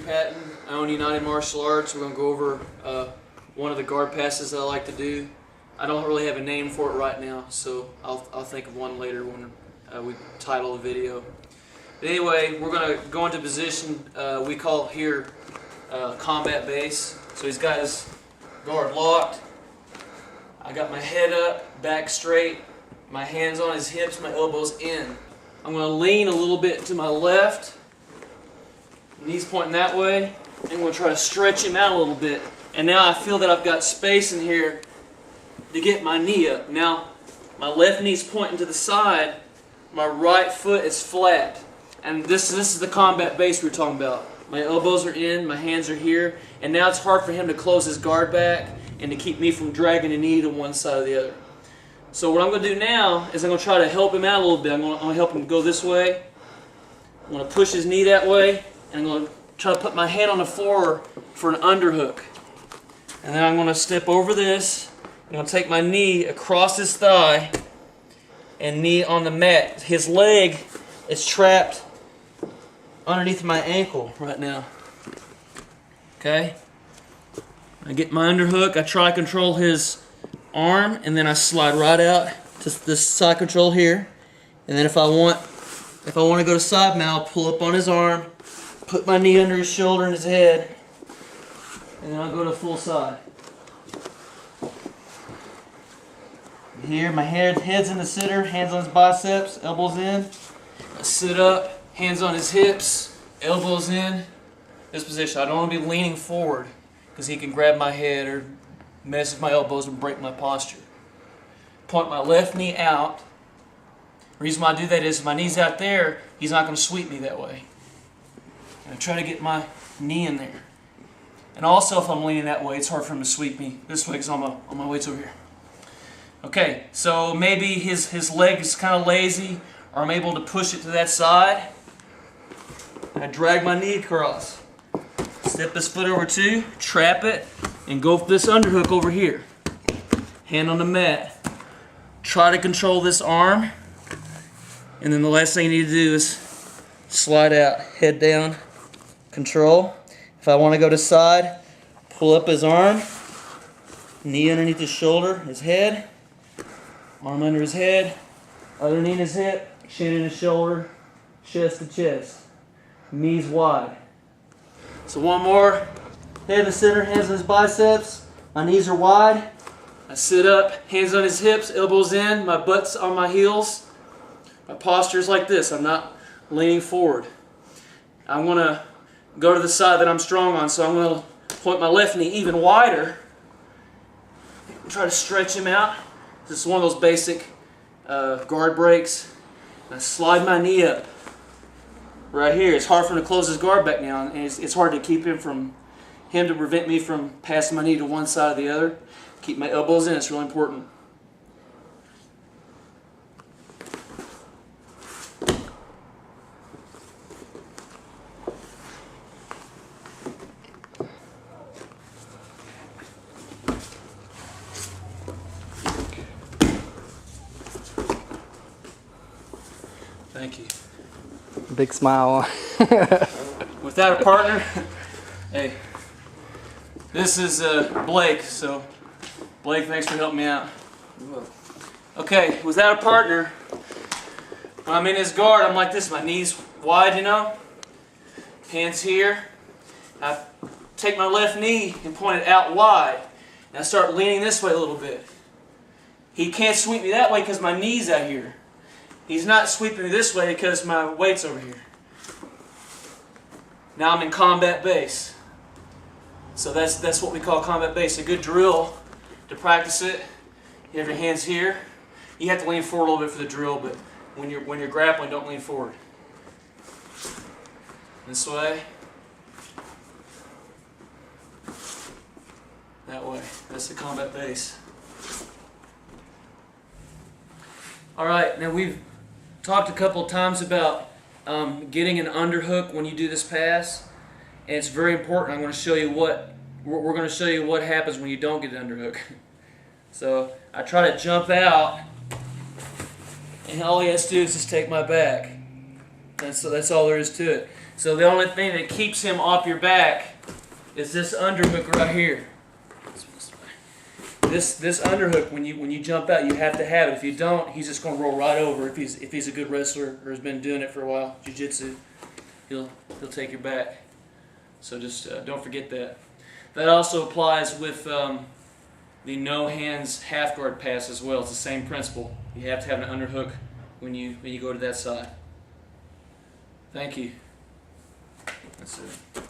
Patton. I own United Martial Arts. We're going to go over one of the guard passes that I like to do. I don't really have a name for it right now, so I'll think of one later when we title the video. But anyway, we're going to go into position we call here combat base. So he's got his guard locked. I got my head up, back straight, my hands on his hips, my elbows in. I'm going to lean a little bit to my left, knees pointing that way. I'm going to try to stretch him out a little bit. And now I feel that I've got space in here to get my knee up. Now, my left knee's pointing to the side, my right foot is flat. And this is the combat base we were talking about. My elbows are in, my hands are here, and now it's hard for him to close his guard back and to keep me from dragging the knee to one side or the other. So what I'm going to do now is I'm going to try to help him out a little bit. I'm going to help him go this way. I'm going to push his knee that way, and I'm going to try to put my hand on the floor for an underhook. And then I'm going to step over this. I'm going to take my knee across his thigh and knee on the mat. His leg is trapped underneath my ankle right now. Okay? I get my underhook. I try to control his arm, and then I slide right out to this side control here. And then if I want to go to side mount, I'll pull up on his arm, put my knee under his shoulder and his head, and then I'll go to full side. Here, my head's in the center, hands on his biceps, elbows in. I sit up, hands on his hips, elbows in. This position, I don't want to be leaning forward because he can grab my head or mess with my elbows and break my posture. Point my left knee out. The reason why I do that is if my knee's out there, he's not going to sweep me that way. And I try to get my knee in there. And also if I'm leaning that way, it's hard for him to sweep me this way because all my weight's over here. Okay, so maybe his leg is kind of lazy, or I'm able to push it to that side. I drag my knee across. Step this foot over too, trap it, and go for this underhook over here. Hand on the mat. Try to control this arm. And then the last thing you need to do is slide out, head down, control. If I want to go to side, pull up his arm, knee underneath his shoulder, his head, arm under his head, other knee in his hip, chin in his shoulder, chest to chest, knees wide. So one more, head in the center, hands on his biceps, my knees are wide. I sit up, hands on his hips, elbows in, my butt's on my heels. My posture is like this, I'm not leaning forward. I'm going to go to the side that I'm strong on, so I'm going to point my left knee even wider. Try to stretch him out. This is one of those basic guard breaks. And I slide my knee up right here. It's hard for him to close his guard back now, and it's hard to keep him to prevent me from passing my knee to one side or the other. Keep my elbows in, it's really important. Thank you. Big smile. Without a partner, hey, this is Blake, so Blake, thanks for helping me out. Okay, without a partner, when I'm in his guard, I'm like this, my knees wide, you know, hands here. I take my left knee and point it out wide, and I start leaning this way a little bit. He can't sweep me that way because my knee's out here. He's not sweeping me this way because my weight's over here. Now I'm in combat base. So that's what we call combat base. A good drill to practice it. You have your hands here. You have to lean forward a little bit for the drill, but when you're grappling, don't lean forward. This way. That way. That's the combat base. Alright, now we've talked a couple of times about getting an underhook when you do this pass, and it's very important. I'm going to show you we're going to show you what happens when you don't get an underhook. So I try to jump out, and all he has to do is just take my back. That's all there is to it. So the only thing that keeps him off your back is this underhook right here. This underhook, when you jump out, you have to have it. If you don't, he's just going to roll right over. If he's a good wrestler or has been doing it for a while, jiu-jitsu, he'll take your back. So just don't forget that. That also applies with the no hands half guard pass as well. It's the same principle. You have to have an underhook when you go to that side. Thank you. That's it.